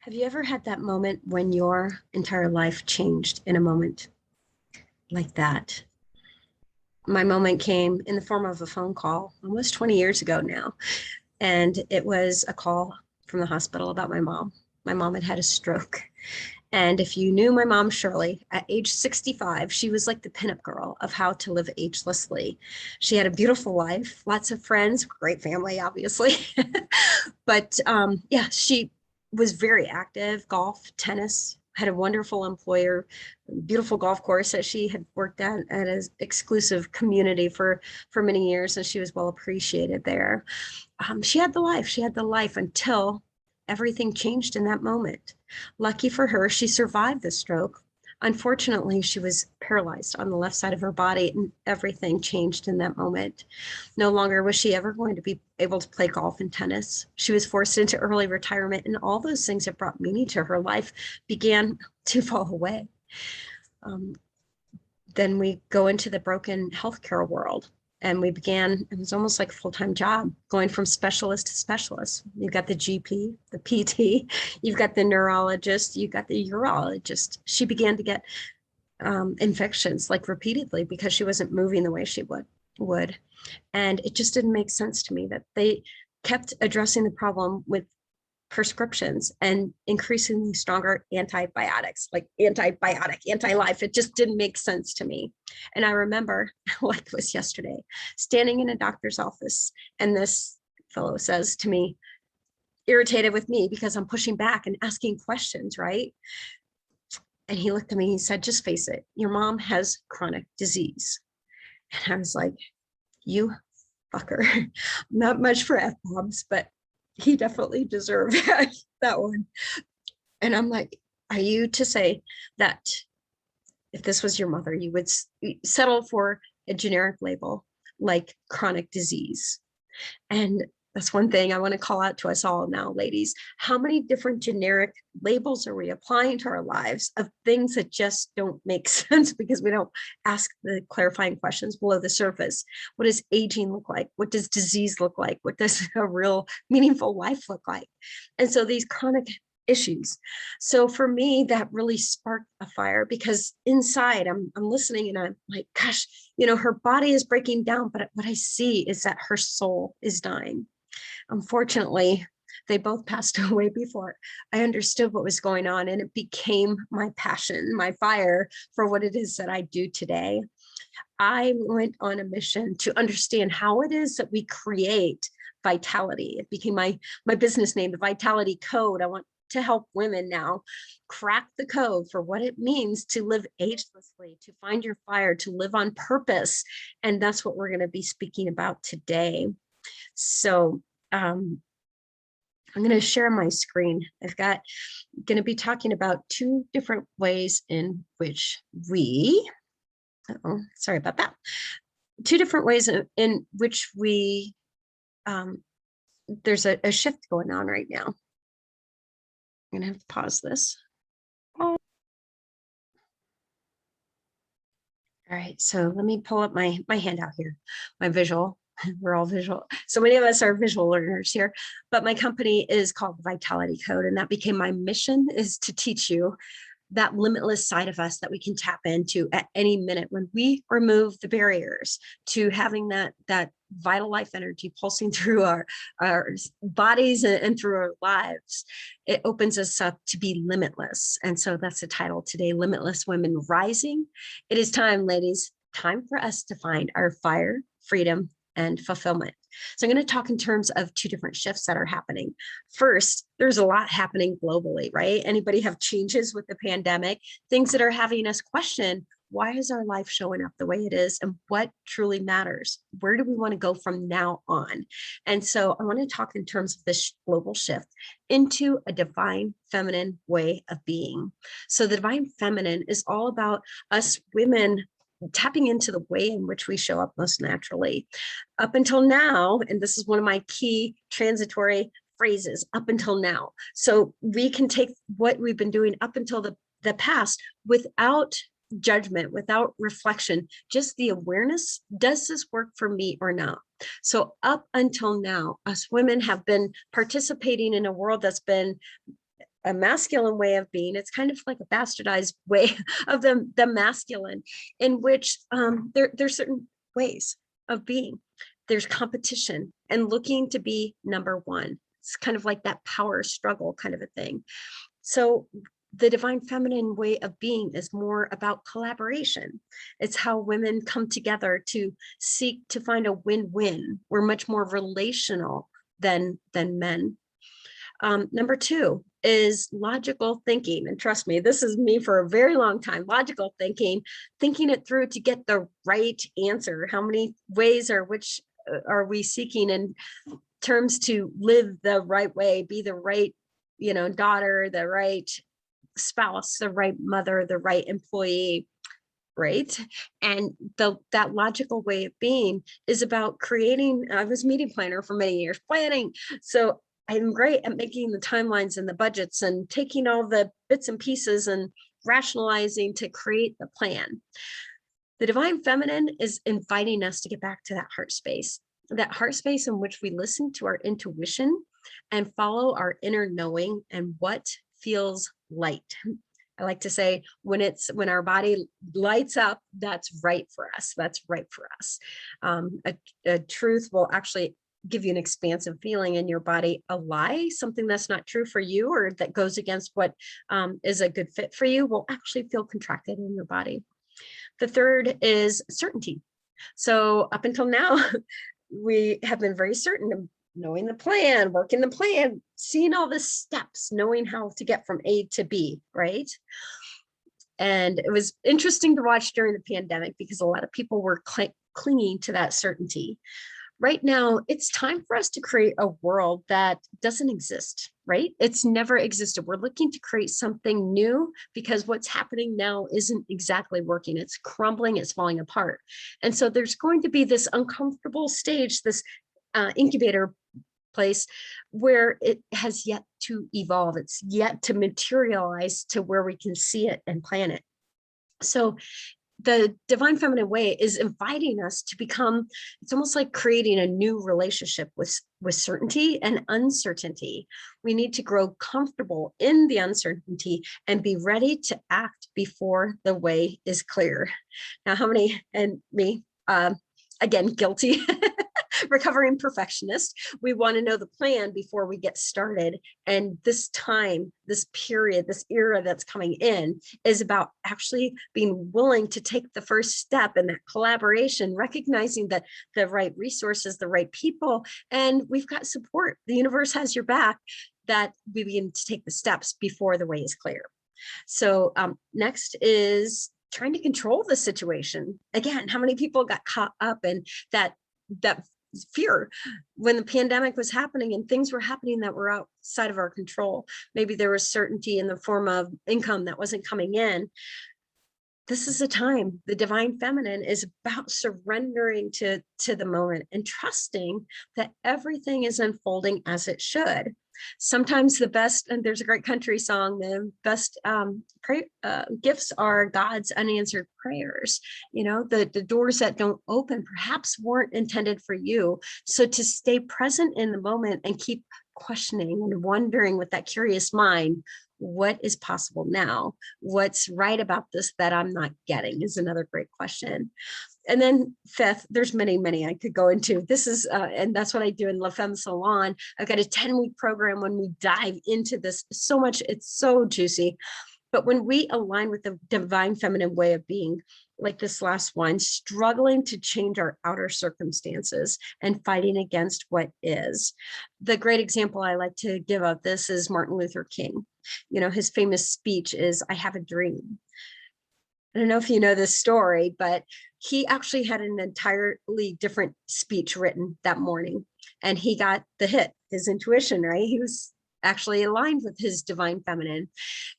Have you ever had that moment when your entire life changed in a moment like that? My moment came in the form of a phone call almost 20 years ago now. And it was a call from the hospital about my mom. My mom had had a stroke. And if you knew my mom, Shirley, at age 65, she was like the pinup girl of how to live agelessly. She had a beautiful life, lots of friends, great family, obviously. But yeah, she was very active, golf, tennis, had a wonderful employer, beautiful golf course that she had worked at an exclusive community for many years, and she was well appreciated there. She had the life. She had the life until everything changed in that moment. Lucky for her, she survived the stroke. Unfortunately, she was paralyzed on the left side of her body, and everything changed in that moment. No longer was she ever going to be able to play golf and tennis. She was forced into early retirement, and all those things that brought meaning to her life began to fall away. Um, then we go into the broken healthcare world, and we began, it was almost like a full-time job, going from specialist to specialist. You've got the GP, the PT, you've got the neurologist, you've got the urologist. She began to get infections like repeatedly because she wasn't moving the way she would. And it just didn't make sense to me that they kept addressing the problem with prescriptions and increasingly stronger antibiotics, like antibiotic, anti-life. It just didn't make sense to me. And I remember, like it was yesterday, standing in a doctor's office, and this fellow says to me, irritated with me because I'm pushing back and asking questions, right? And he looked at me and he said, just face it, your mom has chronic disease. And I was like, you fucker. Not much for F-bombs, but he definitely deserved that one. And I'm like, are you to say that if this was your mother, you would settle for a generic label like chronic disease? And that's one thing I want to call out to us all now, ladies. How many different generic labels are we applying to our lives of things that just don't make sense because we don't ask the clarifying questions below the surface? What does aging look like? What does disease look like? What does a real meaningful life look like? And so these chronic issues. So for me, that really sparked a fire because inside I'm listening and I'm like, gosh, her body is breaking down, but what I see is that her soul is dying. Unfortunately, they both passed away before I understood what was going on, and it became my passion, my fire for what it is that I do today. I went on a mission to understand how it is that we create vitality. It became my business name, the Vitality Code. I want to help women now crack the code for what it means to live agelessly, to find your fire, to live on purpose. And that's what we're going to be speaking about today. So I'm going to share my screen. I've got going to be talking about two different ways in which we, sorry about that. Two different ways in which we, there's a shift going on right now. I'm going to have to pause this. All right, so let me pull up my handout here, my visual. We're all visual. So many of us are visual learners here, but my company is called the Vitality Code, and that became my mission, is to teach you that limitless side of us that we can tap into at any minute when we remove the barriers to having that vital life energy pulsing through our bodies and through our lives. It opens us up to be limitless. And so that's the title today, Limitless Women Rising. It is time, ladies, time for us to find our fire, freedom, and fulfillment. So I'm going to talk in terms of two different shifts that are happening. First, there's a lot happening globally, right? Anybody have changes with the pandemic, things that are having us question, why is our life showing up the way it is, and what truly matters? Where do we want to go from now on? And so I want to talk in terms of this global shift into a divine feminine way of being. So the divine feminine is all about us women tapping into the way in which we show up most naturally. Up until now, and this is one of my key transitory phrases, up until now. So we can take what we've been doing up until the past without judgment, without reflection, just the awareness, does this work for me or not? So up until now, us women have been participating in a world that's been a masculine way of being. It's kind of like a bastardized way of the masculine, in which there's certain ways of being. There's competition and looking to be number one. It's kind of like that power struggle kind of a thing. So the divine feminine way of being is more about collaboration. It's how women come together to seek to find a win-win. We're much more relational than men. Number two is logical thinking. And trust me, this is me for a very long time. Logical thinking, thinking it through to get the right answer. How many ways or which are we seeking in terms to live the right way, be the right, daughter, the right spouse, the right mother, the right employee, right? And that logical way of being is about creating. I was meeting planner for many years, planning. So I'm great at making the timelines and the budgets and taking all the bits and pieces and rationalizing to create the plan. The divine feminine is inviting us to get back to that heart space in which we listen to our intuition and follow our inner knowing and what feels light. I like to say when our body lights up, that's right for us. That's right for us. A truth will actually give you an expansive feeling in your body. A lie, something that's not true for you or that goes against what is a good fit for you, will actually feel contracted in your body. The third is certainty. So up until now, we have been very certain of knowing the plan, working the plan, seeing all the steps, knowing how to get from A to B, right? And it was interesting to watch during the pandemic because a lot of people were clinging to that certainty. Right now, it's time for us to create a world that doesn't exist, right? It's never existed. We're looking to create something new because what's happening now isn't exactly working. It's crumbling, it's falling apart. And so there's going to be this uncomfortable stage, this incubator place where it has yet to evolve. It's yet to materialize to where we can see it and plan it. So the divine feminine way is inviting us to become, it's almost like creating a new relationship with certainty and uncertainty. We need to grow comfortable in the uncertainty and be ready to act before the way is clear. Now, how many, and me, again, guilty, recovering perfectionist, we want to know the plan before we get started. And this time, this period, this era that's coming in is about actually being willing to take the first step in that collaboration, recognizing that the right resources, the right people, and we've got support. The universe has your back, that we begin to take the steps before the way is clear. So next is trying to control the situation. Again, how many people got caught up in that fear when the pandemic was happening and things were happening that were outside of our control? Maybe there was certainty in the form of income that wasn't coming in. This is a time. The divine feminine is about surrendering to the moment and trusting that everything is unfolding as it should. Sometimes the best, and there's a great country song, the best gifts are God's unanswered prayers. The doors that don't open perhaps weren't intended for you. So to stay present in the moment and keep questioning and wondering with that curious mind, what is possible now? What's right about this that I'm not getting is another great question. And then fifth, there's many I could go into. This is, and that's what I do in La Femme Salon. I've got a 10-week program when we dive into this so much. It's so juicy. But when we align with the divine feminine way of being, like this last one, struggling to change our outer circumstances and fighting against what is. The great example I like to give of this is Martin Luther King. His famous speech is, "I have a dream." I don't know if you know this story, but he actually had an entirely different speech written that morning, and he got the hit, his intuition, right? He was actually aligned with his divine feminine,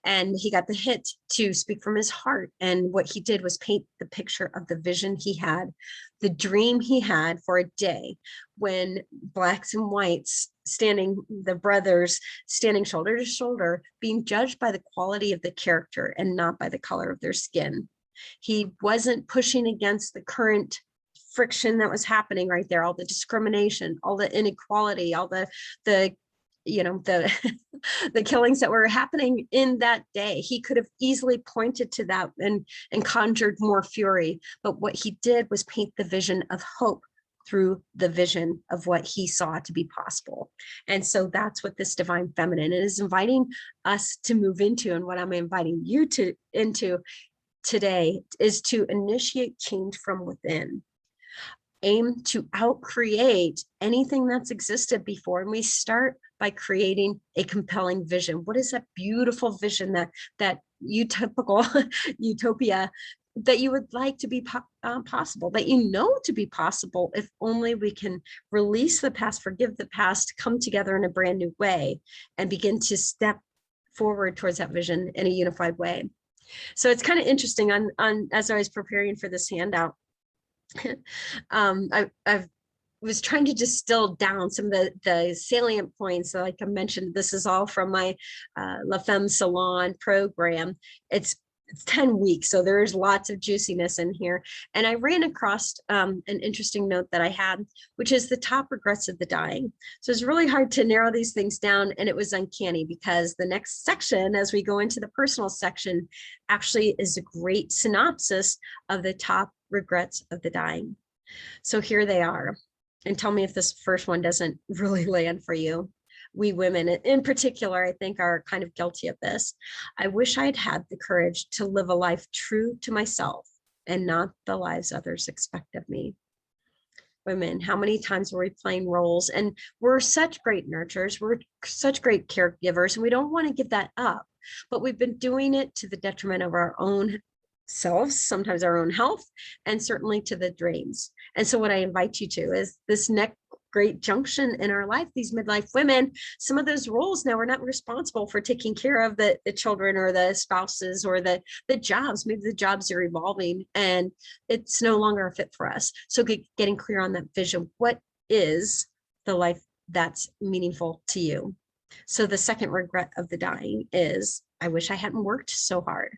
and he got the hit to speak from his heart. And what he did was paint the picture of the vision he had, the dream he had for a day when blacks and whites the brothers standing shoulder to shoulder, being judged by the quality of the character and not by the color of their skin. He wasn't pushing against the current friction that was happening right there, all the discrimination, all the inequality, all the the the killings that were happening in that day. He could have easily pointed to that and conjured more fury, but what he did was paint the vision of hope through the vision of what he saw to be possible. And so that's what this divine feminine is inviting us to move into, and what I'm inviting you to into today is to initiate change from within. Aim to outcreate anything that's existed before. And we start by creating a compelling vision. What is that beautiful vision, that utopia that you would like to be possible, that you know to be possible, if only we can release the past, forgive the past, come together in a brand new way, and begin to step forward towards that vision in a unified way. So it's kind of interesting on as I was preparing for this handout, I was trying to distill down some of the salient points. So like I mentioned, this is all from my La Femme Salon program. It's 10 weeks, so there's lots of juiciness in here. And I ran across an interesting note that I had, which is the top regrets of the dying. So it's really hard to narrow these things down, and it was uncanny because the next section, as we go into the personal section, actually is a great synopsis of the top regrets of the dying. So here they are. And tell me if this first one doesn't really land for you. We women in particular, I think, are kind of guilty of this. I wish I'd had the courage to live a life true to myself and not the lives others expect of me. Women, how many times are we playing roles? And we're such great nurturers, we're such great caregivers, and we don't want to give that up. But we've been doing it to the detriment of our own selves, sometimes our own health, and certainly to the dreams. And so what I invite you to is this next great junction in our life, these midlife women, some of those roles now we're not responsible for taking care of the children or the spouses or the jobs. Maybe the jobs are evolving and it's no longer a fit for us. So getting clear on that vision. What is the life that's meaningful to you? So the second regret of the dying is, I wish I hadn't worked so hard.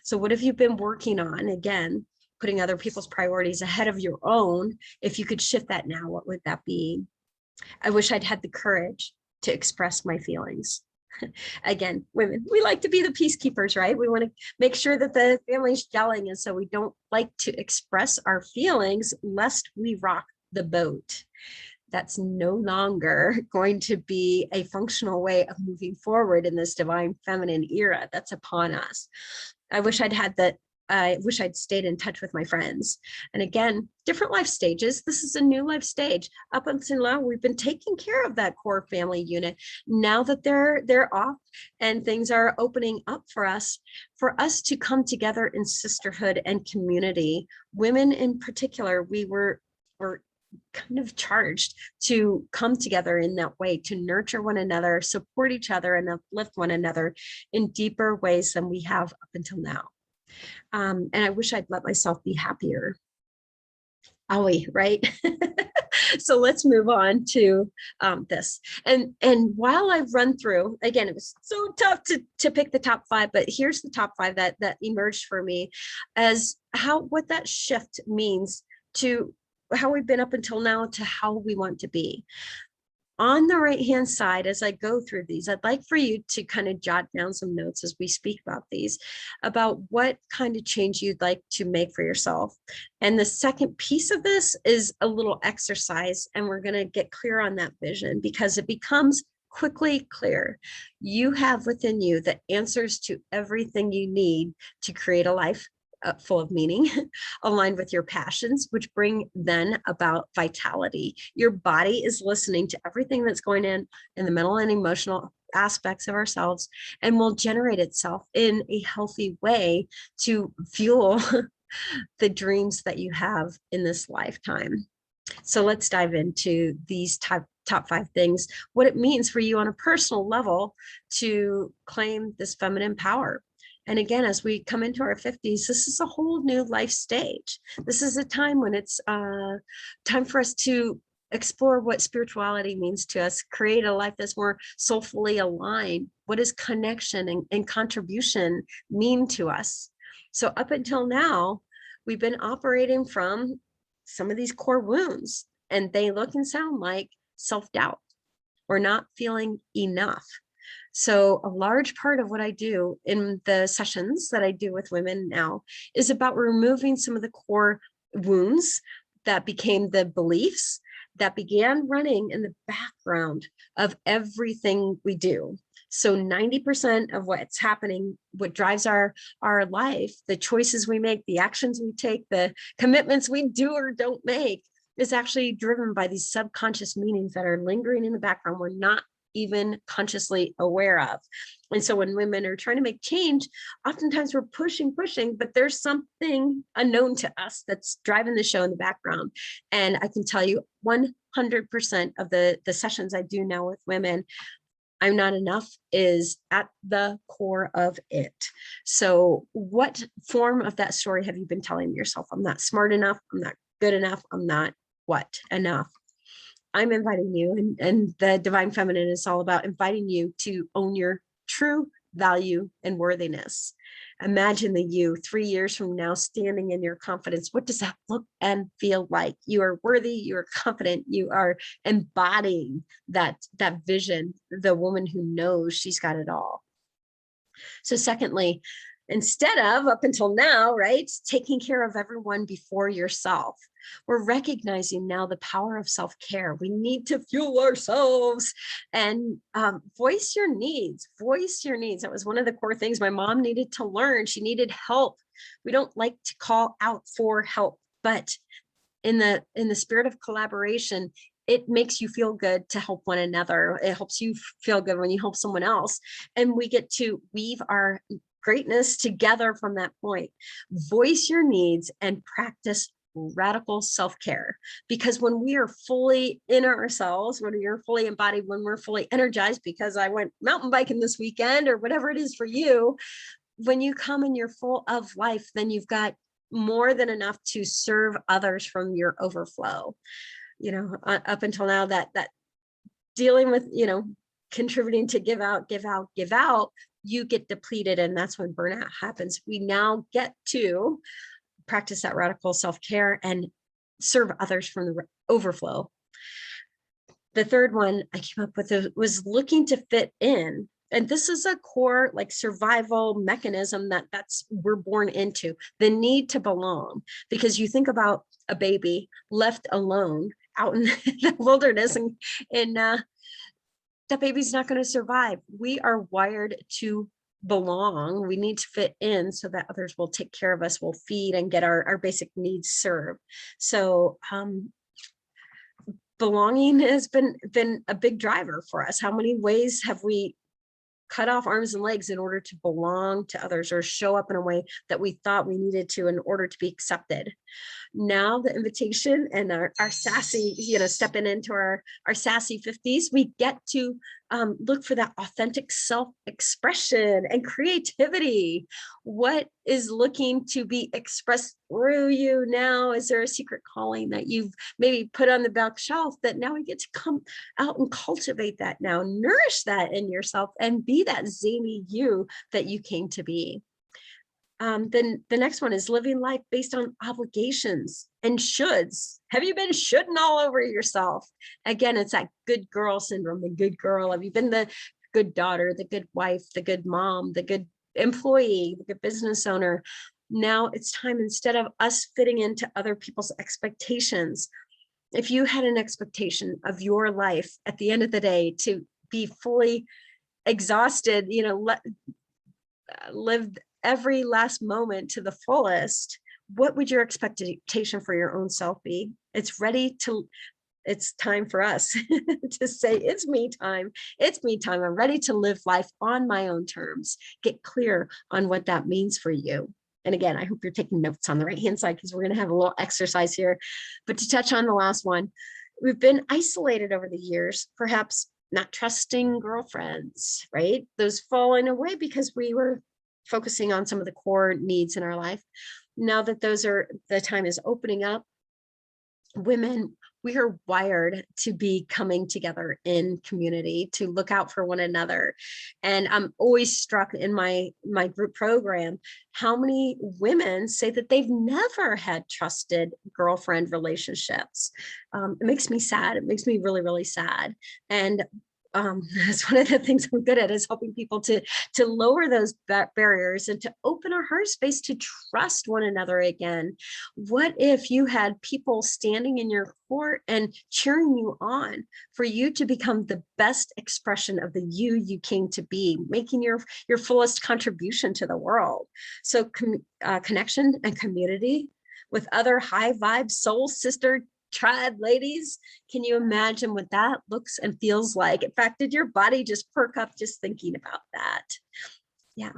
So what have you been working on? Again, putting other people's priorities ahead of your own. If you could shift that now, what would that be? I wish I'd had the courage to express my feelings. Again, women, we like to be the peacekeepers, right? We want to make sure that the family's gelling. And so we don't like to express our feelings lest we rock the boat. That's no longer going to be a functional way of moving forward in this divine feminine era that's upon us. I wish I'd stayed in touch with my friends. And again, different life stages. This is a new life stage. Up until now, we've been taking care of that core family unit. Now that they're off and things are opening up for us to come together in sisterhood and community. Women in particular, we were kind of charged to come together in that way, to nurture one another, support each other, and uplift one another in deeper ways than we have up until now. And I wish I'd let myself be happier. Owie, right? So let's move on to this. And while I've run through, again, it was so tough to pick the top 5, but here's the top 5 that emerged for me as what that shift means to how we've been up until now to how we want to be. On the right-hand side, as I go through these, I'd like for you to kind of jot down some notes as we speak about these, about what kind of change you'd like to make for yourself. And the second piece of this is a little exercise, and we're going to get clear on that vision because it becomes quickly clear. You have within you the answers to everything you need to create a life full of meaning, aligned with your passions, which bring then about vitality. Your body is listening to everything that's going in the mental and emotional aspects of ourselves, and will generate itself in a healthy way to fuel the dreams that you have in this lifetime. So let's dive into these top 5 things, what it means for you on a personal level to claim this feminine power. And again, as we come into our 50s, this is a whole new life stage. This is a time when it's time for us to explore what spirituality means to us, create a life that's more soulfully aligned. What does connection and contribution mean to us? So up until now, we've been operating from some of these core wounds, and they look and sound like self-doubt, or not feeling enough. So a large part of what I do in the sessions that I do with women now is about removing some of the core wounds that became the beliefs that began running in the background of everything we do. So 90% of what's happening, what drives our life, the choices we make, the actions we take, the commitments we do or don't make, is actually driven by these subconscious meanings that are lingering in the background we're not even consciously aware of. And so when women are trying to make change, oftentimes we're pushing, but there's something unknown to us that's driving the show in the background. And I can tell you 100% of the sessions I do now with women, I'm not enough is at the core of it. So what form of that story have you been telling yourself? I'm not smart enough. I'm not good enough. I'm not what enough. I'm inviting you, and the Divine Feminine is all about inviting you to own your true value and worthiness. Imagine the you 3 years from now standing in your confidence. What does that look and feel like? You are worthy, you are confident, you are embodying that vision, the woman who knows she's got it all. So secondly, instead of up until now, right, taking care of everyone before yourself, we're recognizing now the power of self-care. We need to fuel ourselves and voice your needs. That was one of the core things my mom needed to learn. She needed help. We don't like to call out for help, but in the spirit of collaboration, it makes you feel good to help one another. It helps you feel good when you help someone else. And we get to weave our greatness together from that point. Voice your needs and practice radical self-care, because when we are fully in ourselves, when we are fully embodied, when we're fully energized, because I went mountain biking this weekend or whatever it is for you, when you come and you're full of life, then you've got more than enough to serve others from your overflow. Up until now, that dealing with, contributing to give out, you get depleted, and that's when burnout happens. We now get to practice that radical self-care and serve others from the overflow. The third one I came up with was looking to fit in. And this is a core survival mechanism that's we're born into, the need to belong. Because you think about a baby left alone out in the wilderness, and that baby's not going to survive. We are wired to belong. We need to fit in so that others will take care of us, will feed and get our basic needs served. So belonging has been a big driver for us. How many ways have we cut off arms and legs in order to belong to others or show up in a way that we thought we needed to in order to be accepted? Now the invitation and our sassy, stepping into our sassy 50s, we get to look for that authentic self-expression and creativity. What is looking to be expressed through you now? Is there a secret calling that you've maybe put on the back shelf that now we get to come out and cultivate that now, nourish that in yourself, and be that zany you that you came to be? Then the next one is living life based on obligations and shoulds. Have you been shoulding all over yourself? Again, it's that good girl syndrome, the good girl. Have you been the good daughter, the good wife, the good mom, the good employee, the good business owner? Now it's time, instead of us fitting into other people's expectations, if you had an expectation of your life at the end of the day to be fully exhausted, lived every last moment to the fullest, what would your expectation for your own self be? It's time for us to say, it's me time. I'm ready to live life on my own terms. Get clear on what that means for you. And again, I hope you're taking notes on the right-hand side, because we're going to have a little exercise here. But to touch on the last one, we've been isolated over the years, perhaps not trusting girlfriends, right? Those falling away because we were focusing on some of the core needs in our life. Now that the time is opening up, women, we are wired to be coming together in community, to look out for one another. And I'm always struck in my group program how many women say that they've never had trusted girlfriend relationships. It makes me sad. It makes me really, really sad. And that's one of the things I'm good at, is helping people to lower those barriers and to open our heart space to trust one another again. What if you had people standing in your court and cheering you on for you to become the best expression of the you came to be, making your fullest contribution to the world? So connection and community with other high vibe soul sister tribe ladies. Can you imagine what that looks and feels like? In fact, did your body just perk up just thinking about that? Yeah.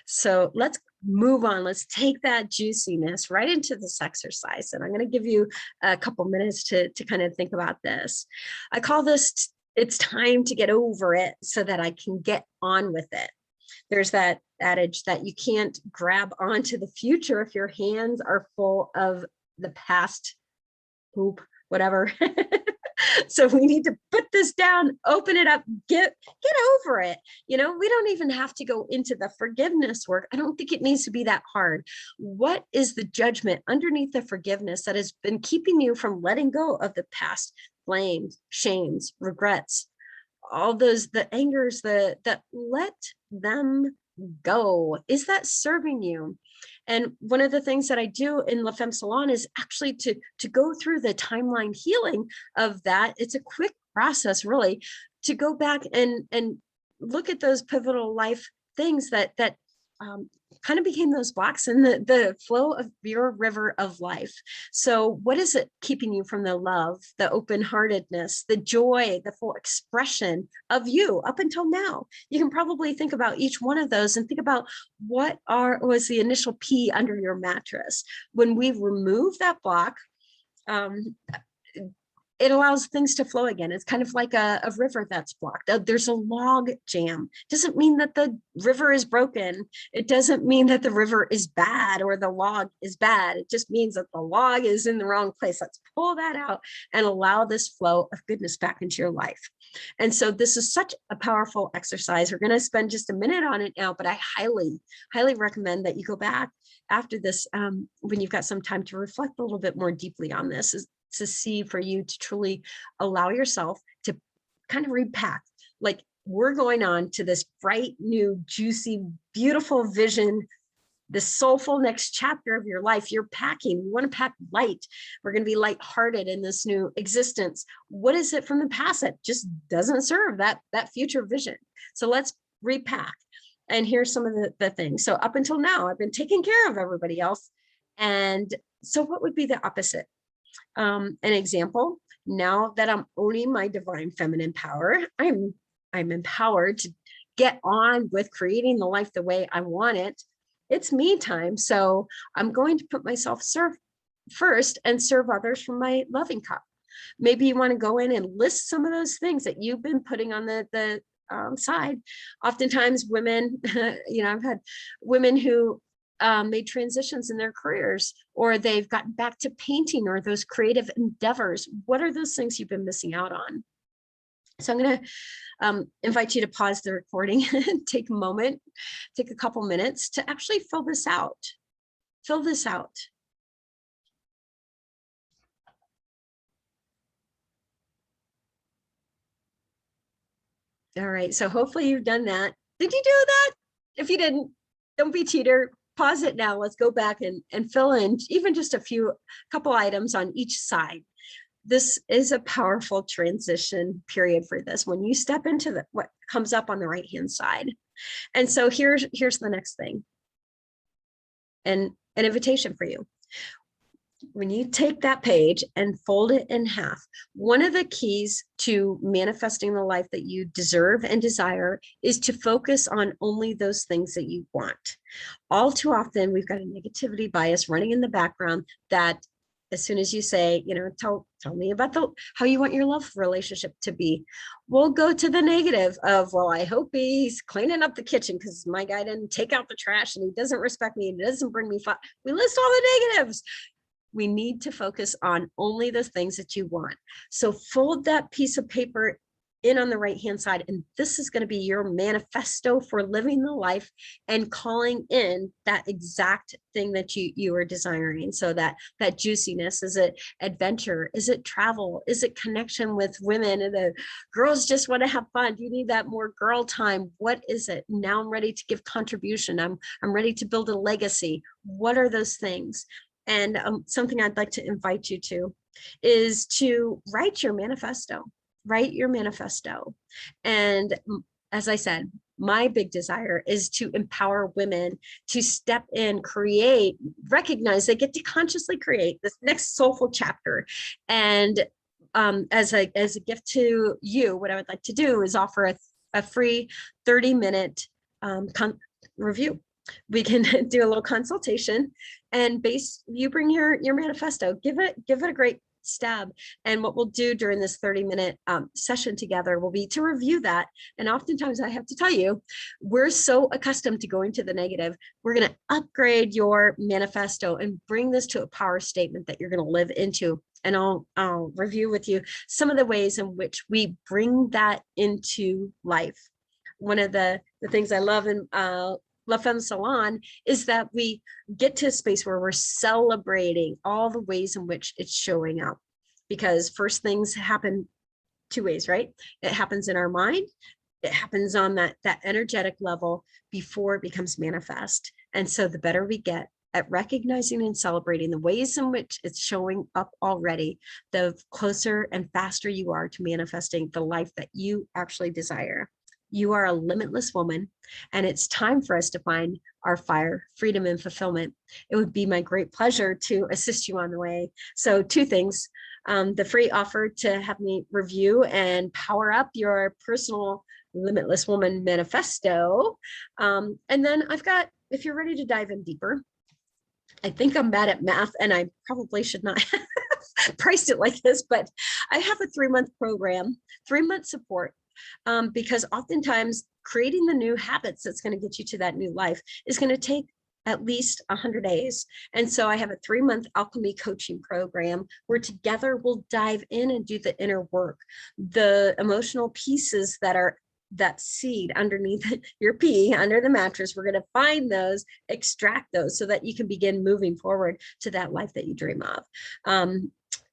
So let's move on. Let's take that juiciness right into this exercise. And I'm going to give you a couple minutes to kind of think about this. I call this, it's time to get over it so that I can get on with it. There's that adage that you can't grab onto the future if your hands are full of the past poop, whatever. So we need to put this down, open it up, get over it. You know, we don't even have to go into the forgiveness work. I don't think it needs to be that hard. What is the judgment underneath the forgiveness that has been keeping you from letting go of the past blames, shames, regrets, all those, the angers, that let them go? Is that serving you? And one of the things that I do in La Femme Salon is actually to go through the timeline healing of that. It's a quick process, really, to go back and look at those pivotal life things that kind of became those blocks in the flow of your river of life. So what is it keeping you from the love, the open-heartedness, the joy, the full expression of you up until now? You can probably think about each one of those and think about what was the initial P under your mattress. When we've removed that block, it allows things to flow again. It's kind of like a river that's blocked. There's a log jam. Doesn't mean that the river is broken. It doesn't mean that the river is bad or the log is bad. It just means that the log is in the wrong place. Let's pull that out and allow this flow of goodness back into your life. And so this is such a powerful exercise. We're going to spend just a minute on it now, but I highly, highly recommend that you go back after this when you've got some time to reflect a little bit more deeply on this, to see for you to truly allow yourself to kind of repack. Like, we're going on to this bright, new, juicy, beautiful vision, the soulful next chapter of your life. You're packing. We want to pack light. We're going to be lighthearted in this new existence. What is it from the past that just doesn't serve that future vision? So let's repack. And here's some of the things. So up until now, I've been taking care of everybody else. And so what would be the opposite? An example, now that I'm owning my divine feminine power, I'm empowered to get on with creating the life the way I want it. It's me time. So I'm going to put myself first and serve others from my loving cup. Maybe you want to go in and list some of those things that you've been putting on the side. Oftentimes women, I've had women who made transitions in their careers, or they've gotten back to painting or those creative endeavors. What are those things you've been missing out on? So I'm going to invite you to pause the recording and take a moment, take a couple minutes to actually fill this out. Fill this out. All right, so hopefully you've done that. Did you do that? If you didn't, don't be a cheater. Pause it now. Let's go back and fill in even just a couple items on each side. This is a powerful transition period for this, when you step into what comes up on the right-hand side. And so here's the next thing, and an invitation for you. When you take that page and fold it in half, one of the keys to manifesting the life that you deserve and desire is to focus on only those things that you want. All too often, we've got a negativity bias running in the background that as soon as you say, tell me about how you want your love relationship to be, we'll go to the negative of, well, I hope he's cleaning up the kitchen because my guy didn't take out the trash and he doesn't respect me and he doesn't bring me fun. We list all the negatives. We need to focus on only the things that you want. So fold that piece of paper in on the right hand side, and this is going to be your manifesto for living the life and calling in that exact thing that you are desiring. So that juiciness, is it adventure, is it travel, is it connection with women, and the girls just want to have fun, do you need that more girl time, what is it? Now I'm ready to give contribution, I'm ready to build a legacy. What are those things? And something I'd like to invite you to is to write your manifesto. Write your manifesto. And as I said, my big desire is to empower women to step in, create, recognize they get to consciously create this next soulful chapter. And as a gift to you, what I would like to do is offer a free 30-minute review. We can do a little consultation, and you bring your manifesto, give it a great stab. And what we'll do during this 30-minute session together will be to review that. And oftentimes I have to tell you, we're so accustomed to going to the negative. We're going to upgrade your manifesto and bring this to a power statement that you're going to live into. And I'll review with you some of the ways in which we bring that into life. One of the things I love in La Femme Salon is that we get to a space where we're celebrating all the ways in which it's showing up. Because first, things happen two ways, right? It happens in our mind. It happens on that energetic level before it becomes manifest. And so the better we get at recognizing and celebrating the ways in which it's showing up already, the closer and faster you are to manifesting the life that you actually desire. You are a limitless woman, and it's time for us to find our fire, freedom, and fulfillment. It would be my great pleasure to assist you on the way. So 2 things, the free offer to have me review and power up your personal Limitless Woman manifesto. And then I've got, if you're ready to dive in deeper, I think I'm bad at math, and I probably should not have priced it like this, but I have a 3-month program, 3-month support. Because oftentimes creating the new habits that's going to get you to that new life is going to take at least 100 days. And so I have a 3-month alchemy coaching program where together we'll dive in and do the inner work, the emotional pieces that seed underneath your pee, under the mattress. We're going to find those, extract those, so that you can begin moving forward to that life that you dream of.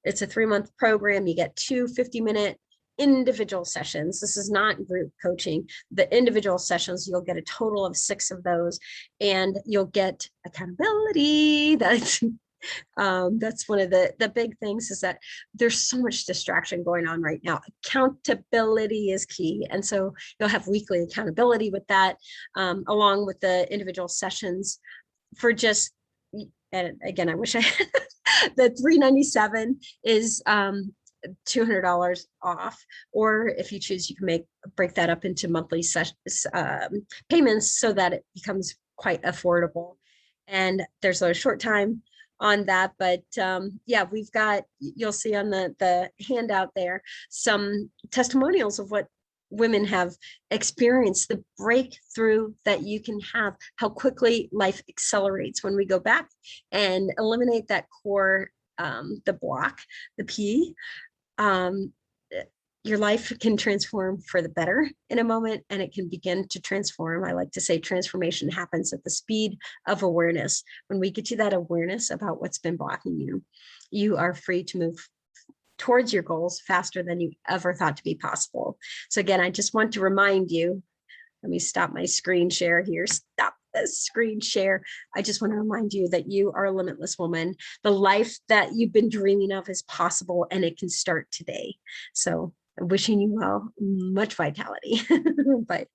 It's a 3-month program. You get 2 50-minute individual sessions. This is not group coaching. The individual sessions, you'll get a total of 6 of those, and you'll get accountability. That's one of the big things, is that there's so much distraction going on right now. Accountability is key. And so you'll have weekly accountability with that, along with the individual sessions for just, and again, I wish I had the $397 is $200 off, or if you choose, you can break that up into monthly payments so that it becomes quite affordable. And there's a short time on that, but yeah, we've got, you'll see on the handout there some testimonials of what women have experienced, the breakthrough that you can have, how quickly life accelerates when we go back and eliminate that core, the block, the P. Your life can transform for the better in a moment, and it can begin to transform. I like to say transformation happens at the speed of awareness. When we get to that awareness about what's been blocking you, you are free to move towards your goals faster than you ever thought to be possible. So again, I just want to remind you, let me stop my screen share here. Stop the screen share. I just want to remind you that you are a limitless woman. The life that you've been dreaming of is possible, and it can start today. So I'm wishing you well, much vitality. Bye.